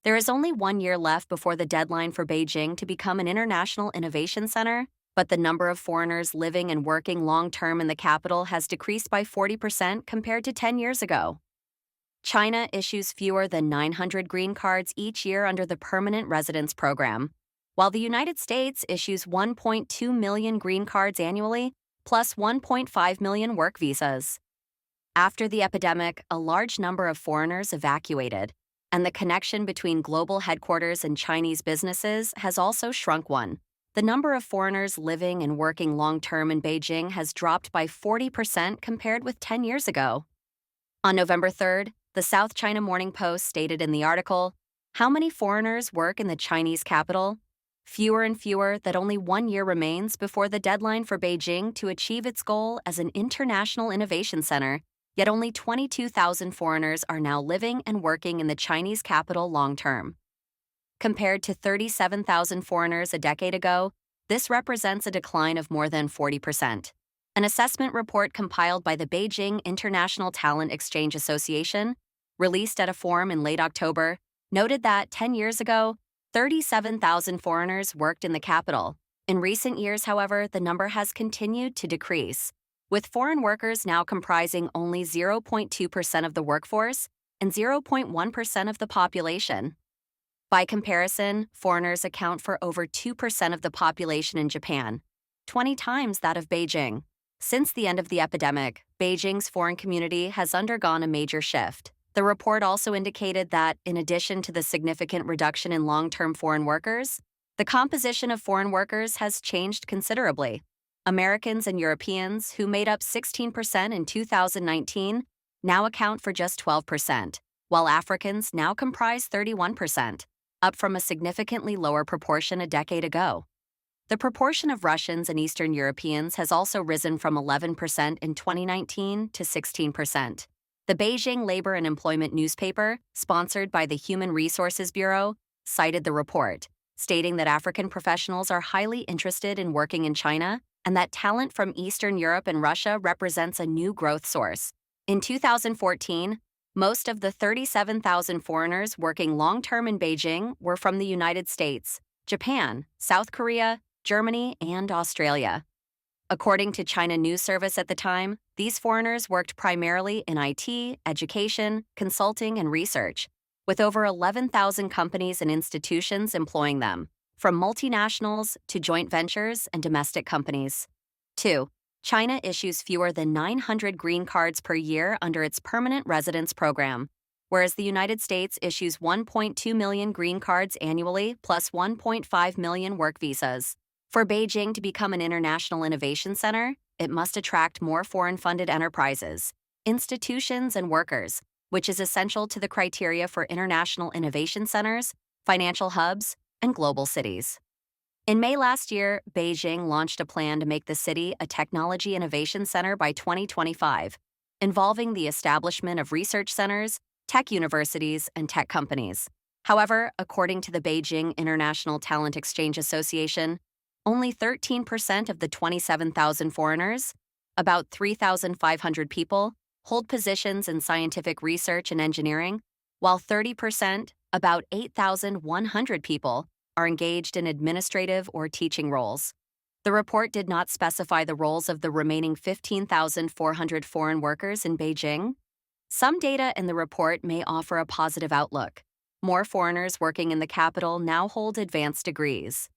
There is only 1 year left before the deadline for Beijing to become an international innovation center, but the number of foreigners living and working long-term in the capital has decreased by 40% compared to 10 years ago. China issues fewer than 900 green cards each year under the Permanent Residence Program, while the United States issues 1.2 million green cards annually, plus 1.5 million work visas. After the epidemic, a large number of foreigners evacuated, and the connection between global headquarters and Chinese businesses has also shrunk one. The number of foreigners living and working long-term in Beijing has dropped by 40% compared with 10 years ago. On November 3rd, the South China Morning Post stated in the article, "How many foreigners work in the Chinese capital? Fewer and fewer, that only 1 year remains before the deadline for Beijing to achieve its goal as an international innovation center, yet only 22,000 foreigners are now living and working in the Chinese capital long-term. Compared to 37,000 foreigners a decade ago, this represents a decline of more than 40%. An assessment report compiled by the Beijing International Talent Exchange Association, released at a forum in late October, noted that 10 years ago, 37,000 foreigners worked in the capital. In recent years, however, the number has continued to decrease, with foreign workers now comprising only 0.2% of the workforce and 0.1% of the population. By comparison, foreigners account for over 2% of the population in Japan, 20 times that of Beijing. Since the end of the epidemic, Beijing's foreign community has undergone a major shift. The report also indicated that, in addition to the significant reduction in long-term foreign workers, the composition of foreign workers has changed considerably. Americans and Europeans, who made up 16% in 2019, now account for just 12%, while Africans now comprise 31%, up from a significantly lower proportion a decade ago. The proportion of Russians and Eastern Europeans has also risen from 11% in 2019 to 16%. The Beijing Labor and Employment newspaper, sponsored by the Human Resources Bureau, cited the report, stating that African professionals are highly interested in working in China and that talent from Eastern Europe and Russia represents a new growth source. In 2014, most of the 37,000 foreigners working long-term in Beijing were from the United States, Japan, South Korea, Germany, and Australia. According to China News Service at the time, these foreigners worked primarily in IT, education, consulting, and research, with over 11,000 companies and institutions employing them, from multinationals to joint ventures and domestic companies. 2. China issues fewer than 900 green cards per year under its Permanent Residence Program, whereas the United States issues 1.2 million green cards annually plus 1.5 million work visas. For Beijing to become an international innovation center, it must attract more foreign-funded enterprises, institutions, and workers, which is essential to the criteria for international innovation centers, financial hubs, and global cities. In May last year, Beijing launched a plan to make the city a technology innovation center by 2025, involving the establishment of research centers, tech universities, and tech companies. However, according to the Beijing International Talent Exchange Association, only 13% of the 27,000 foreigners, about 3,500 people, hold positions in scientific research and engineering, while 30%, about 8,100 people, are engaged in administrative or teaching roles. The report did not specify the roles of the remaining 15,400 foreign workers in Beijing. Some data in the report may offer a positive outlook. More foreigners working in the capital now hold advanced degrees.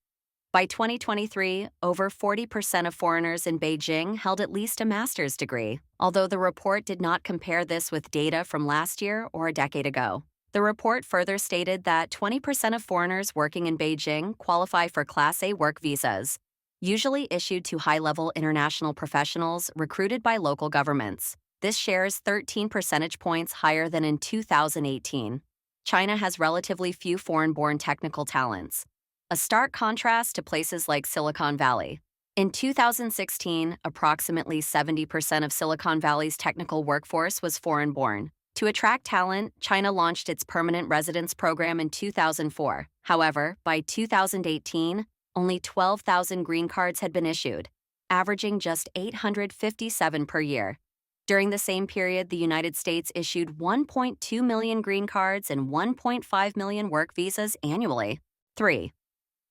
By 2023, over 40% of foreigners in Beijing held at least a master's degree, although the report did not compare this with data from last year or a decade ago. The report further stated that 20% of foreigners working in Beijing qualify for Class A work visas, usually issued to high-level international professionals recruited by local governments. This share is 13 percentage points higher than in 2018. China has relatively few foreign-born technical talents, a stark contrast to places like Silicon Valley. In 2016, approximately 70% of Silicon Valley's technical workforce was foreign-born. To attract talent, China launched its Permanent Residence Program in 2004. However, by 2018, only 12,000 green cards had been issued, averaging just 857 per year. During the same period, the United States issued 1.2 million green cards and 1.5 million work visas annually. 3.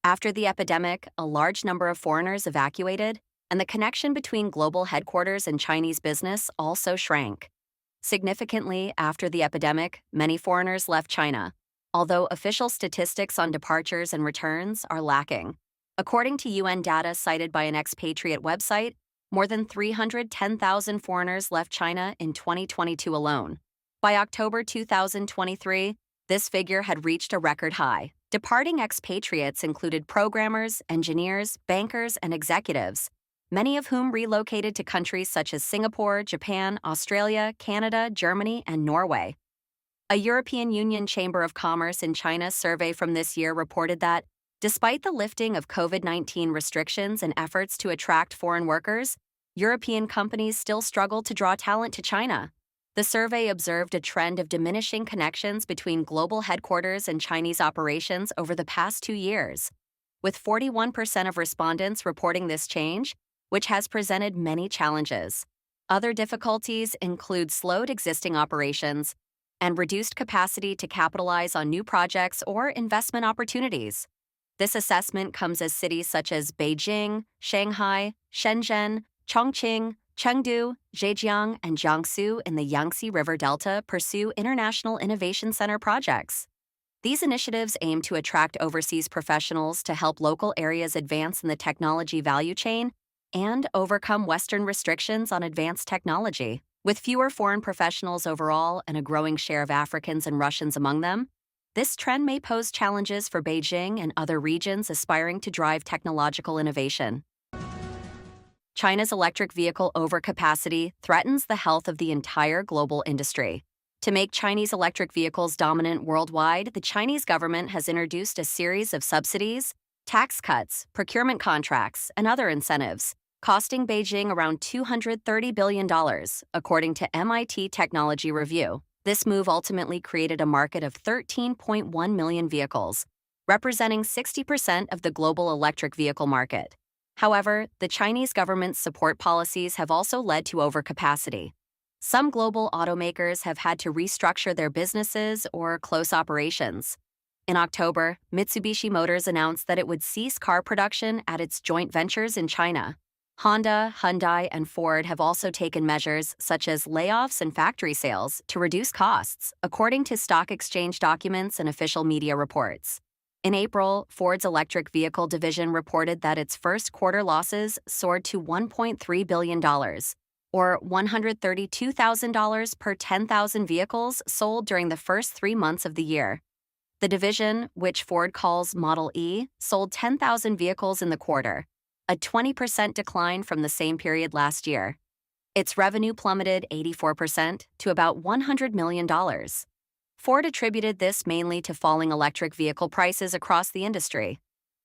After the epidemic, a large number of foreigners evacuated, and the connection between global headquarters and Chinese business also shrank. Significantly, after the epidemic, many foreigners left China, although official statistics on departures and returns are lacking. According to UN data cited by an expatriate website, more than 310,000 foreigners left China in 2022 alone. By October 2023, this figure had reached a record high. Departing expatriates included programmers, engineers, bankers, and executives, many of whom relocated to countries such as Singapore, Japan, Australia, Canada, Germany, and Norway. A European Union Chamber of Commerce in China survey from this year reported that, despite the lifting of COVID-19 restrictions and efforts to attract foreign workers, European companies still struggle to draw talent to China. The survey observed a trend of diminishing connections between global headquarters and Chinese operations over the past 2 years, with 41% of respondents reporting this change, which has presented many challenges. Other difficulties include slowed existing operations and reduced capacity to capitalize on new projects or investment opportunities. This assessment comes as cities such as Beijing, Shanghai, Shenzhen, Chongqing, Chengdu, Zhejiang, and Jiangsu in the Yangtze River Delta pursue International Innovation Center projects. These initiatives aim to attract overseas professionals to help local areas advance in the technology value chain and overcome Western restrictions on advanced technology. With fewer foreign professionals overall and a growing share of Africans and Russians among them, this trend may pose challenges for Beijing and other regions aspiring to drive technological innovation. China's electric vehicle overcapacity threatens the health of the entire global industry. To make Chinese electric vehicles dominant worldwide, the Chinese government has introduced a series of subsidies, tax cuts, procurement contracts, and other incentives, costing Beijing around $230 billion, according to MIT Technology Review. This move ultimately created a market of 13.1 million vehicles, representing 60% of the global electric vehicle market. However, the Chinese government's support policies have also led to overcapacity. Some global automakers have had to restructure their businesses or close operations. In October, Mitsubishi Motors announced that it would cease car production at its joint ventures in China. Honda, Hyundai, and Ford have also taken measures such as layoffs and factory sales to reduce costs, according to stock exchange documents and official media reports. In April, Ford's electric vehicle division reported that its first quarter losses soared to $1.3 billion, or $132,000 per 10,000 vehicles sold during the first 3 months of the year. The division, which Ford calls Model E, sold 10,000 vehicles in the quarter, a 20% decline from the same period last year. Its revenue plummeted 84% to about $100 million. Ford attributed this mainly to falling electric vehicle prices across the industry.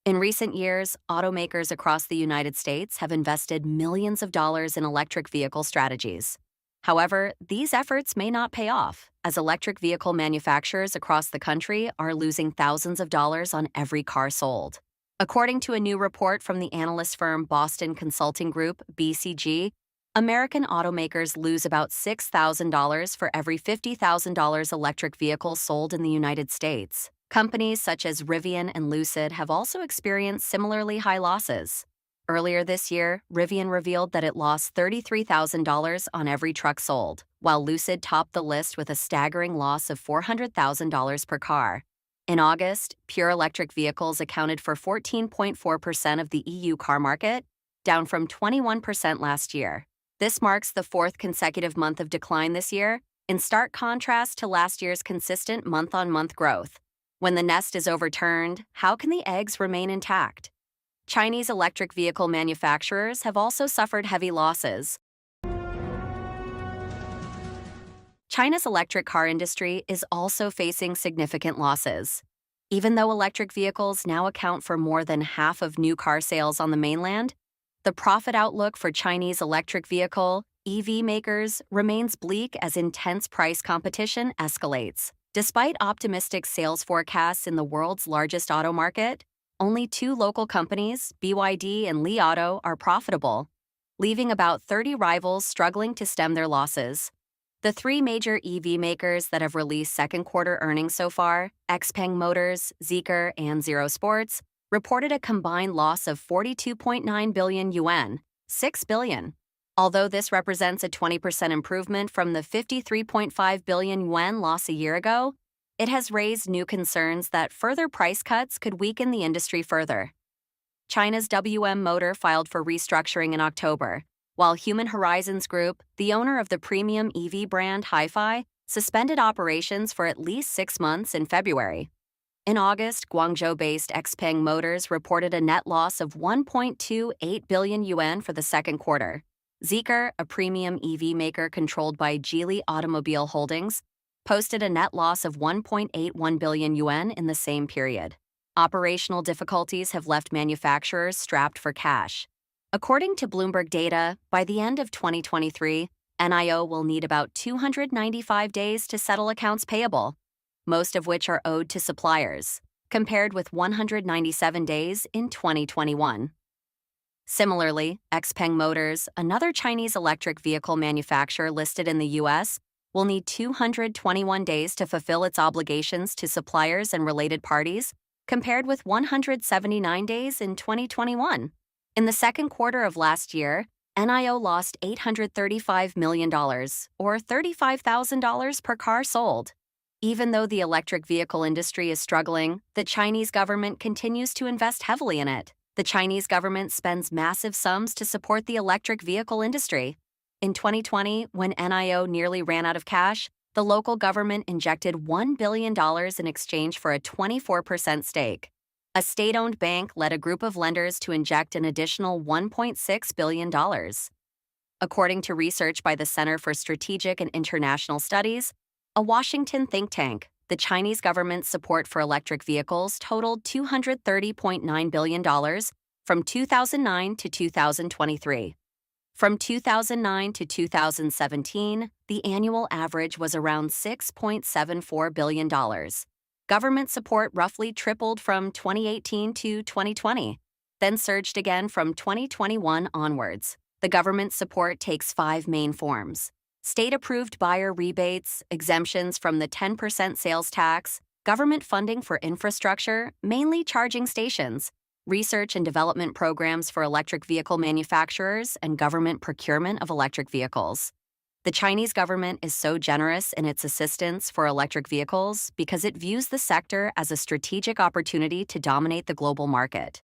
In recent years, automakers across the United States have invested millions of dollars in electric vehicle strategies. However, these efforts may not pay off, as electric vehicle manufacturers across the country are losing thousands of dollars on every car sold. According to a new report from the analyst firm Boston Consulting Group, BCG, American automakers lose about $6,000 for every $50,000 electric vehicle sold in the United States. Companies such as Rivian and Lucid have also experienced similarly high losses. Earlier this year, Rivian revealed that it lost $33,000 on every truck sold, while Lucid topped the list with a staggering loss of $400,000 per car. In August, pure electric vehicles accounted for 14.4% of the EU car market, down from 21% last year. This marks the 4th consecutive month of decline this year, in stark contrast to last year's consistent month-on-month growth. When the nest is overturned, how can the eggs remain intact? Chinese electric vehicle manufacturers have also suffered heavy losses. China's electric car industry is also facing significant losses. Even though electric vehicles now account for more than half of new car sales on the mainland, the profit outlook for Chinese electric vehicle (EV) makers remains bleak as intense price competition escalates. Despite optimistic sales forecasts in the world's largest auto market, only 2 local companies, BYD and Li Auto, are profitable. leaving about 30 rivals struggling to stem their losses. The three major EV makers that have released second quarter earnings so far, XPeng Motors, Zeekr, and Zero Sports, reported a combined loss of 42.9 billion yuan, 6 billion. Although this represents a 20% improvement from the 53.5 billion yuan loss a year ago, it has raised new concerns that further price cuts could weaken the industry further. China's WM Motor filed for restructuring in October, while Human Horizons Group, the owner of the premium EV brand Hi-Fi, suspended operations for at least 6 months in February. In August, Guangzhou-based XPeng Motors reported a net loss of 1.28 billion yuan for the second quarter. Zeekr, a premium EV maker controlled by Geely Automobile Holdings, posted a net loss of 1.81 billion yuan in the same period. Operational difficulties have left manufacturers strapped for cash. According to Bloomberg data, by the end of 2023, NIO will need about 295 days to settle accounts payable, most of which are owed to suppliers, compared with 197 days in 2021. Similarly, XPeng Motors, another Chinese electric vehicle manufacturer listed in the U.S., will need 221 days to fulfill its obligations to suppliers and related parties, compared with 179 days in 2021. In the second quarter of last year, NIO lost $835 million, or $35,000 per car sold. Even though the electric vehicle industry is struggling, the Chinese government continues to invest heavily in it. The Chinese government spends massive sums to support the electric vehicle industry. In 2020, when NIO nearly ran out of cash, the local government injected $1 billion in exchange for a 24% stake. A state-owned bank led a group of lenders to inject an additional $1.6 billion. According to research by the Center for Strategic and International Studies, a Washington think tank, the Chinese government's support for electric vehicles totaled $230.9 billion from 2009 to 2023. From 2009 to 2017, the annual average was around $6.74 billion. Government support roughly tripled from 2018 to 2020, then surged again from 2021 onwards. The government support takes 5 main forms: state-approved buyer rebates, exemptions from the 10% sales tax, government funding for infrastructure, mainly charging stations, research and development programs for electric vehicle manufacturers, and government procurement of electric vehicles. The Chinese government is so generous in its assistance for electric vehicles because it views the sector as a strategic opportunity to dominate the global market.